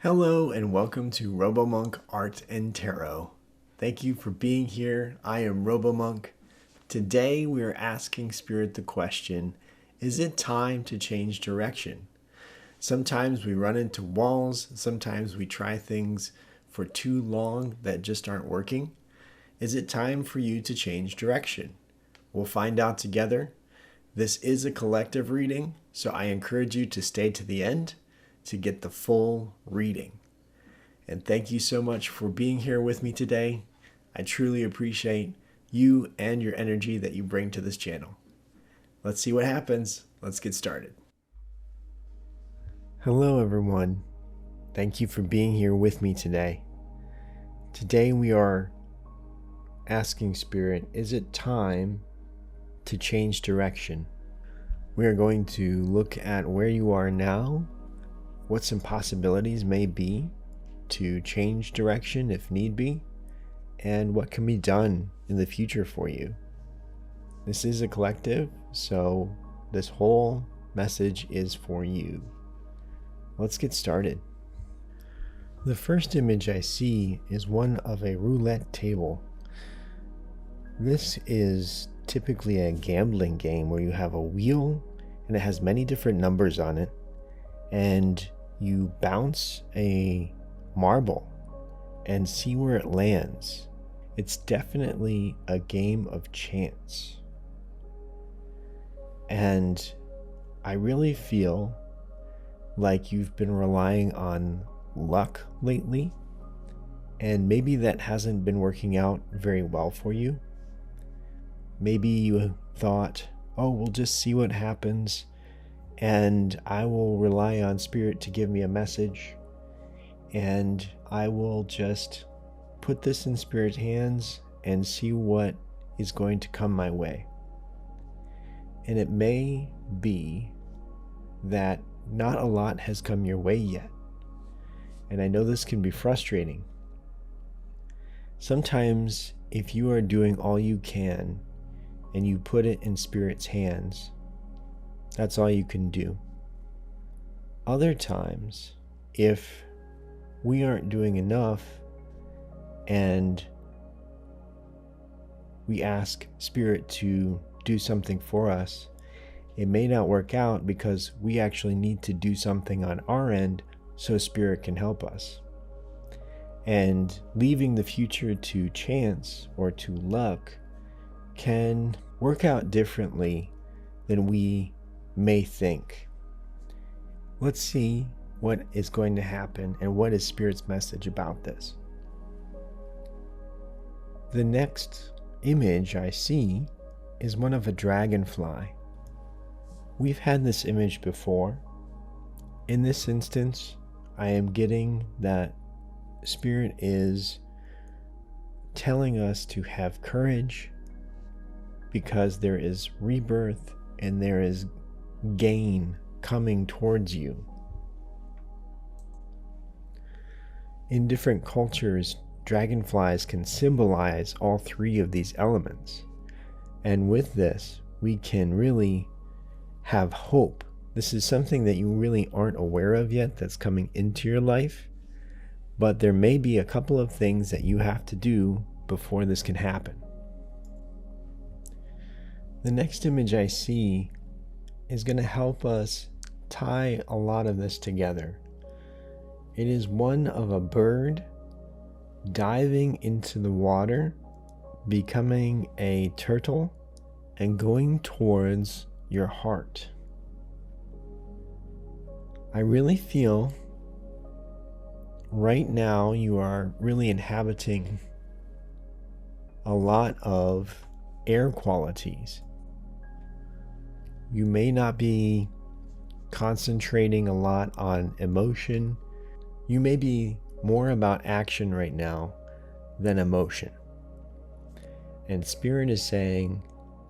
Hello and welcome to RoboMonk Art and Tarot. Thank you for being here. I am RoboMonk. Today we are asking Spirit the question, is it time to change direction? Sometimes we run into walls, sometimes we try things for too long that just aren't working. Is it time for you to change direction? We'll find out together. This is a collective reading, so I encourage you to stay to the end to get the full reading. And thank you so much for being here with me today. I truly appreciate you and your energy that you bring to this channel. Let's see what happens. Let's get started. Hello everyone. Thank you for being here with me today. Today we are asking Spirit, is it time to change direction? We are going to look at where you are now, what some possibilities may be to change direction if need be, and what can be done in the future for you. This is a collective, so this whole message is for you. Let's get started. The first image I see is one of a roulette table. This is typically a gambling game where you have a wheel and it has many different numbers on it, and you bounce a marble and see where it lands. It's definitely a game of chance. And I really feel like you've been relying on luck lately, and maybe that hasn't been working out very well for you. Maybe you thought, oh, we'll just see what happens, and I will rely on Spirit to give me a message, and I will just put this in Spirit's hands and see what is going to come my way. And it may be that not a lot has come your way yet. And I know this can be frustrating. Sometimes if you are doing all you can and you put it in Spirit's hands, that's all you can do. Other times, if we aren't doing enough and we ask Spirit to do something for us, it may not work out because we actually need to do something on our end so Spirit can help us. And leaving the future to chance or to luck can work out differently than we may think. Let's see what is going to happen and what is Spirit's message about this. The next image I see is one of a dragonfly. We've had this image before. In this instance, I am getting that Spirit is telling us to have courage because there is rebirth and there is gain coming towards you. In different cultures, dragonflies can symbolize all three of these elements. And with this, we can really have hope. This is something that you really aren't aware of yet that's coming into your life, but there may be a couple of things that you have to do before this can happen. The next image I see is going to help us tie a lot of this together. It is one of a bird diving into the water, becoming a turtle, and going towards your heart. I really feel right now you are really inhabiting a lot of air qualities. You may not be concentrating a lot on emotion. You may be more about action right now than emotion. And Spirit is saying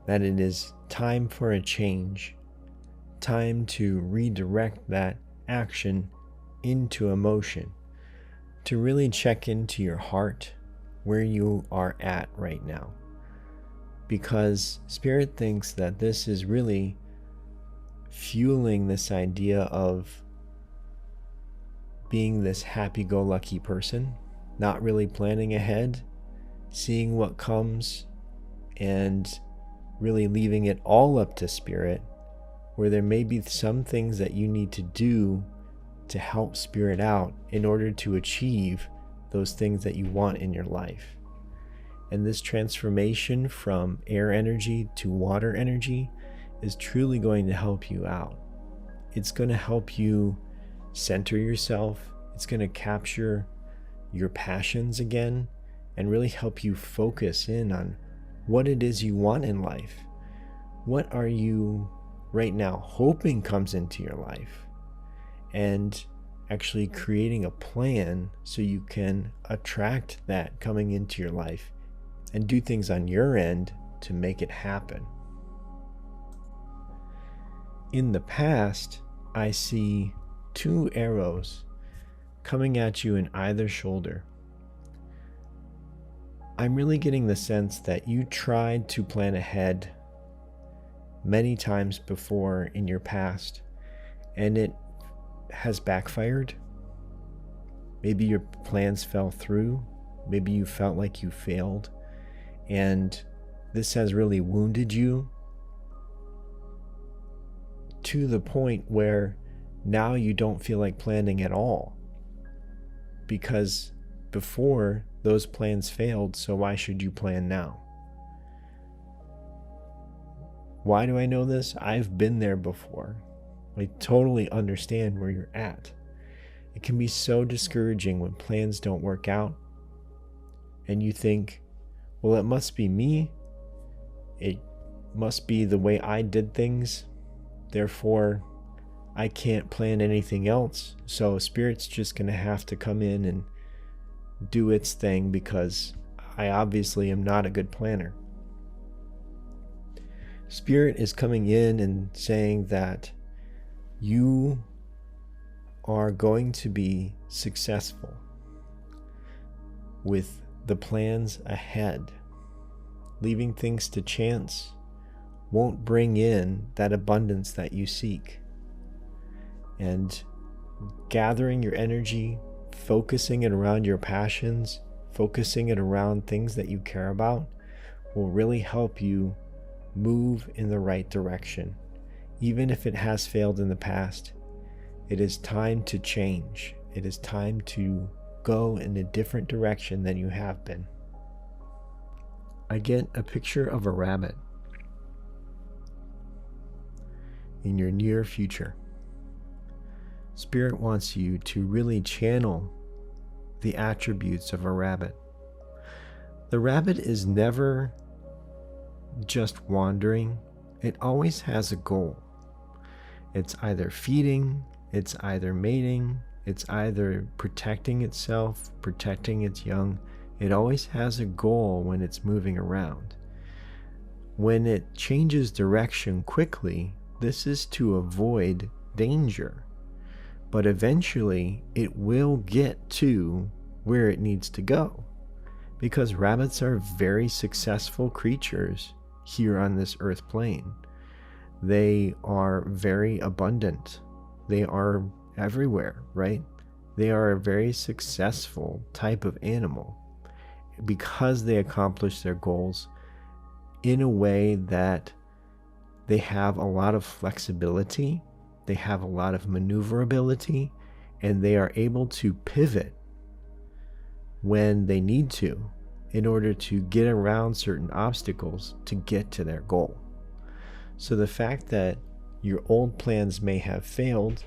that it is time for a change, time to redirect that action into emotion, to really check into your heart where you are at right now. Because Spirit thinks that this is really fueling this idea of being this happy-go-lucky person, not really planning ahead, seeing what comes, and really leaving it all up to Spirit, where there may be some things that you need to do to help Spirit out in order to achieve those things that you want in your life. And this transformation from air energy to water energy is truly going to help you out. It's going to help you center yourself. It's going to capture your passions again and really help you focus in on what it is you want in life. What are you right now hoping comes into your life? And actually creating a plan so you can attract that coming into your life and do things on your end to make it happen. In the past, I see 2 arrows coming at you in either shoulder. I'm really getting the sense that you tried to plan ahead many times before in your past, and it has backfired. Maybe your plans fell through. Maybe you felt like you failed, and this has really wounded you to the point where now you don't feel like planning at all, because before those plans failed, so why should you plan now? Why do I know this? I've been there before. I totally understand where you're at. It can be so discouraging when plans don't work out and you think, well, it must be me. It must be the way I did things. Therefore, I can't plan anything else. So Spirit's just going to have to come in and do its thing because I obviously am not a good planner. Spirit is coming in and saying that you are going to be successful with the plans ahead. Leaving things to chance won't bring in that abundance that you seek. And gathering your energy, focusing it around your passions, focusing it around things that you care about will really help you move in the right direction. Even if it has failed in the past, it is time to change. It is time to go in a different direction than you have been. I get a picture of a rabbit in your near future. Spirit wants you to really channel the attributes of a rabbit. The rabbit is never just wandering. It always has a goal. It's either feeding, it's either mating, it's either protecting itself, protecting its young. It always has a goal when it's moving around. When it changes direction quickly, this is to avoid danger. But eventually, it will get to where it needs to go. Because rabbits are very successful creatures here on this earth plane. They are very abundant. They are everywhere, right? They are a very successful type of animal because they accomplish their goals in a way that they have a lot of flexibility, they have a lot of maneuverability, and they are able to pivot when they need to in order to get around certain obstacles to get to their goal. So the fact that your old plans may have failed,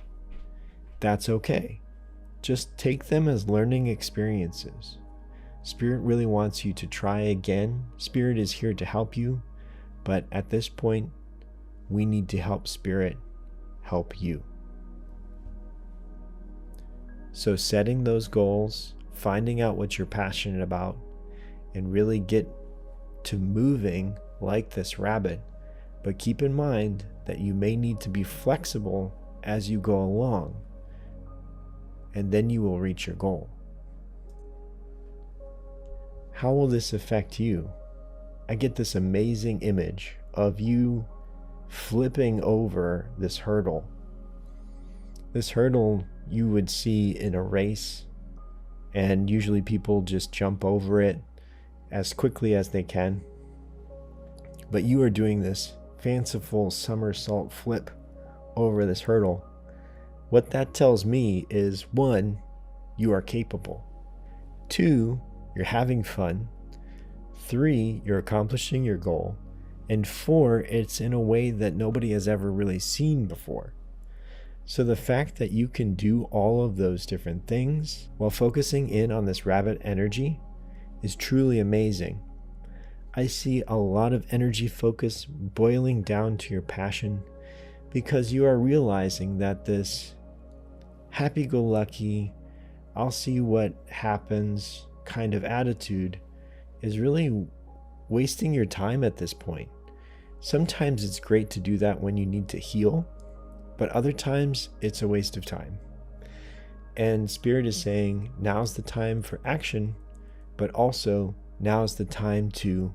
that's okay. Just take them as learning experiences. Spirit really wants you to try again. Spirit is here to help you, but at this point, we need to help Spirit help you. So setting those goals, finding out what you're passionate about, and really get to moving like this rabbit. But keep in mind that you may need to be flexible as you go along, and then you will reach your goal. How will this affect you? I get this amazing image of you flipping over this hurdle. This hurdle you would see in a race, and usually people just jump over it as quickly as they can. But you are doing this fanciful somersault flip over this hurdle. What that tells me is, 1, you are capable. 2, you're having fun. 3, you're accomplishing your goal. And 4, it's in a way that nobody has ever really seen before. So the fact that you can do all of those different things while focusing in on this rabbit energy is truly amazing. I see a lot of energy focus boiling down to your passion, because you are realizing that this happy-go-lucky, I'll see what happens kind of attitude is really wasting your time at this point. Sometimes it's great to do that when you need to heal, but other times it's a waste of time. And Spirit is saying, now's the time for action, but also now's the time to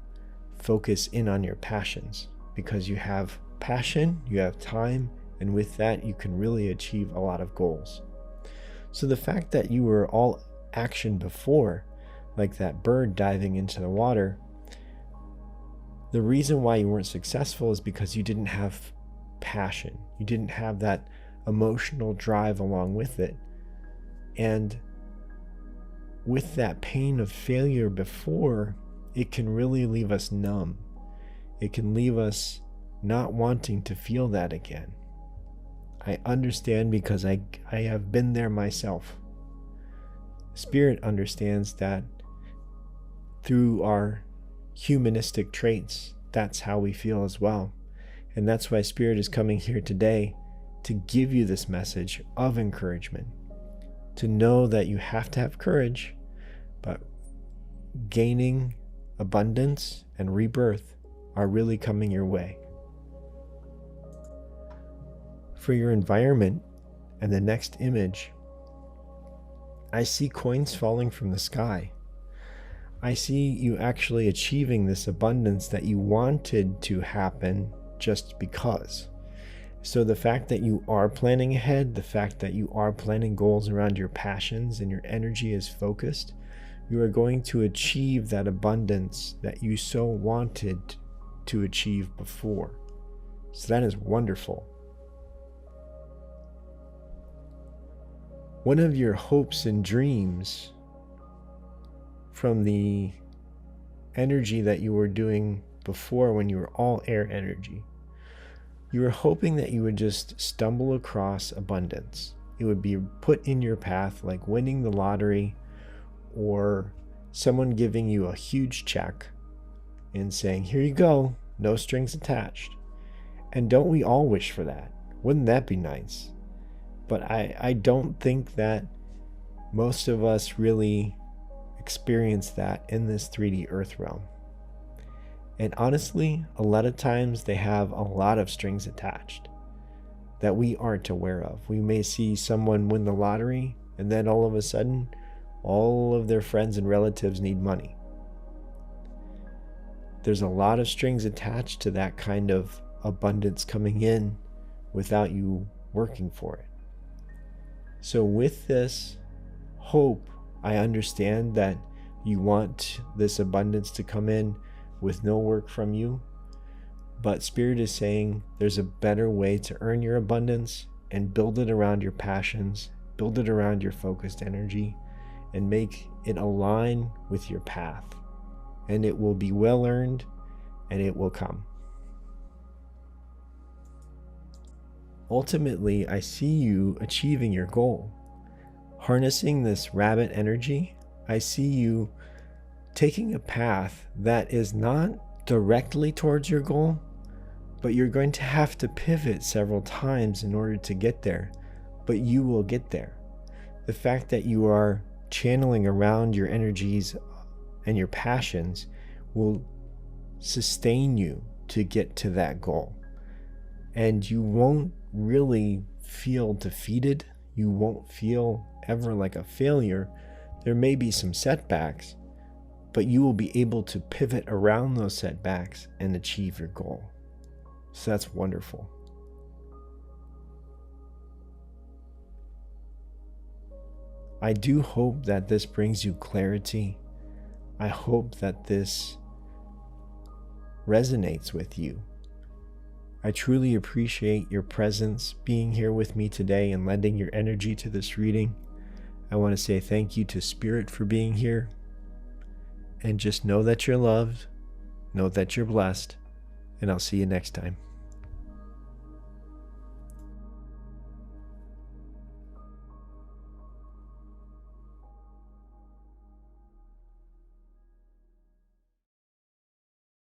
focus in on your passions, because you have passion, you have time, and with that you can really achieve a lot of goals. So the fact that you were all action before, like that bird diving into the water, the reason why you weren't successful is because you didn't have passion. You didn't have that emotional drive along with it. And with that pain of failure before, it can really leave us numb. It can leave us not wanting to feel that again. I understand, because I have been there myself. Spirit understands that through our humanistic traits, that's how we feel as well. And that's why Spirit is coming here today to give you this message of encouragement, to know that you have to have courage, but gaining abundance and rebirth are really coming your way. For your environment and the next image, I see coins falling from the sky. I see you actually achieving this abundance that you wanted to happen just because. So the fact that you are planning ahead, the fact that you are planning goals around your passions and your energy is focused, you are going to achieve that abundance that you so wanted to achieve before. So that is wonderful. One of your hopes and dreams from the energy that you were doing before, when you were all air energy, you were hoping that you would just stumble across abundance. It would be put in your path, like winning the lottery, or someone giving you a huge check and saying, here you go, no strings attached. And don't we all wish for that? Wouldn't that be nice? But I don't think that most of us really experience that in this 3D earth realm. And honestly, a lot of times they have a lot of strings attached that we aren't aware of. We may see someone win the lottery, and then all of a sudden, all of their friends and relatives need money. There's a lot of strings attached to that kind of abundance coming in without you working for it. So with this hope, I understand that you want this abundance to come in with no work from you, but Spirit is saying there's a better way to earn your abundance, and build it around your passions, build it around your focused energy, and make it align with your path. And it will be well earned, and it will come. Ultimately, I see you achieving your goal. Harnessing this rabbit energy, I see you taking a path that is not directly towards your goal, but you're going to have to pivot several times in order to get there, but you will get there. The fact that you are channeling around your energies and your passions will sustain you to get to that goal. And you won't really feel defeated. You won't feel ever like a failure. There may be some setbacks, but you will be able to pivot around those setbacks and achieve your goal. So that's wonderful. I do hope that this brings you clarity. I hope that this resonates with you. I truly appreciate your presence, being here with me today and lending your energy to this reading. I want to say thank you to Spirit for being here. And just know that you're loved, know that you're blessed, and I'll see you next time.